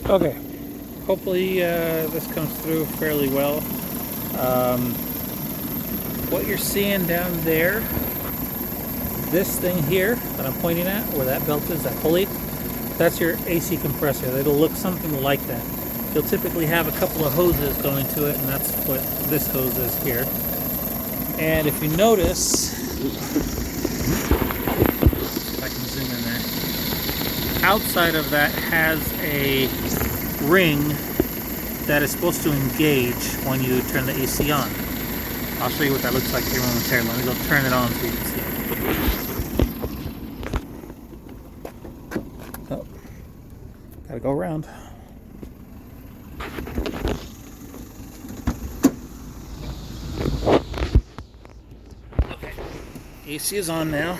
Okay, hopefully this comes through fairly well. What you're seeing down there, this thing here that I'm pointing at, where that belt is, that pulley, that's your AC compressor. It'll look something like that. You'll typically have a couple of hoses going to it, and that's what this hose is here. And if you notice, if I can zoom in there, outside of that has a ring that is supposed to engage when you turn the AC on. I'll show you what that looks like here momentarily. Let me go turn it on so you can see. Oh, gotta go around. Okay, AC is on now.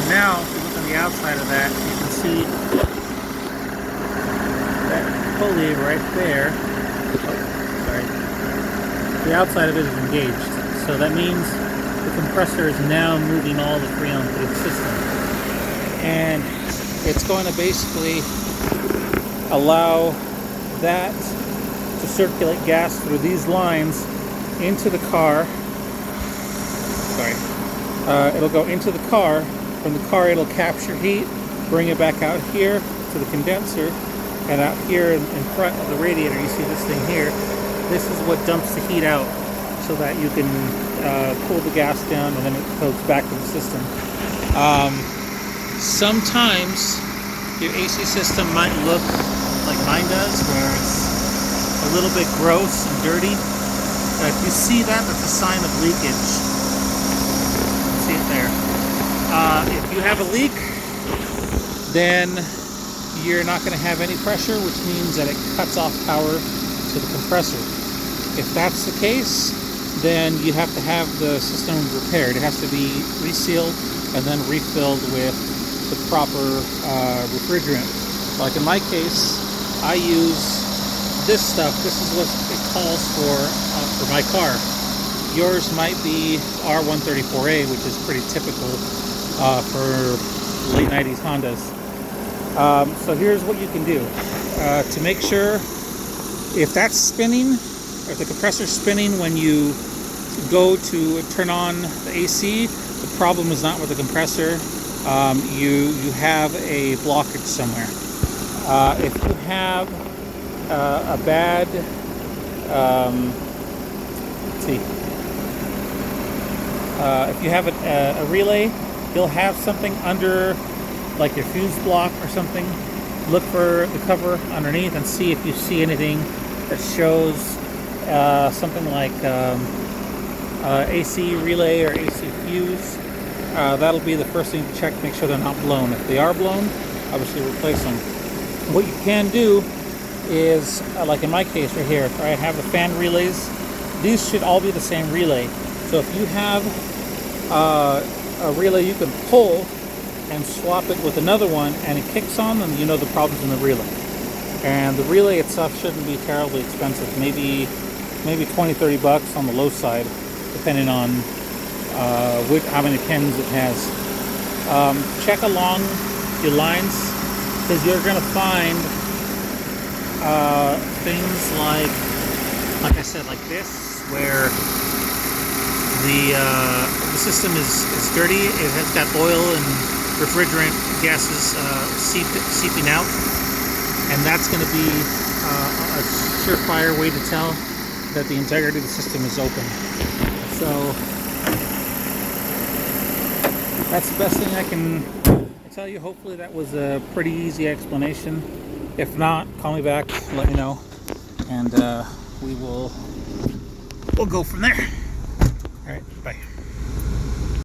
Now, if you look on the outside of that, you can see that pulley right there. Oh, sorry. The outside of it is engaged. So that means the compressor is now moving all the freon through the system. And it's going to basically allow that to circulate gas through these lines into the car. Sorry. It'll go into the car. From the car, it'll capture heat, bring it back out here to the condenser, and out here in front of the radiator, you see this thing here. This is what dumps the heat out so that you can cool the gas down, and then it goes back to the system. Sometimes your AC system might look like mine does, where it's a little bit gross and dirty. If you see that, that's a sign of leakage. See it there. If you have a leak, then you're not going to have any pressure, which means that it cuts off power to the compressor. If that's the case, then you have to have the system repaired. It has to be resealed and then refilled with the proper refrigerant. Like in my case, I use this stuff. This is what it calls for my car. Yours might be R134A, which is pretty typical for late 90s Hondas. So here's what you can do. To make sure if that's spinning, if the compressor's spinning when you go to turn on the AC, the problem is not with the compressor. You have a blockage somewhere. If you have a bad, let's see, if you have a relay, you'll have something under, like your fuse block or something. Look for the cover underneath and see if you see anything that shows something like AC relay or AC fuse. That'll be the first thing to check to make sure they're not blown. If they are blown, obviously replace them. What you can do is, like in my case right here, I have the fan relays. These should all be the same relay. So if you have a relay you can pull and swap it with another one and it kicks on, then you know the problem's in the relay. And the relay itself shouldn't be terribly expensive, maybe 20-30 bucks on the low side, depending on how many pins it has. Check along your lines, because you're going to find things like I said, like this, where the system is dirty. It has got oil and refrigerant gases seeping out, and that's going to be a surefire way to tell that the integrity of the system is open. So that's the best thing I can tell you. Hopefully that was a pretty easy explanation. If not, call me back, let me know, and we'll go from there. All right, bye.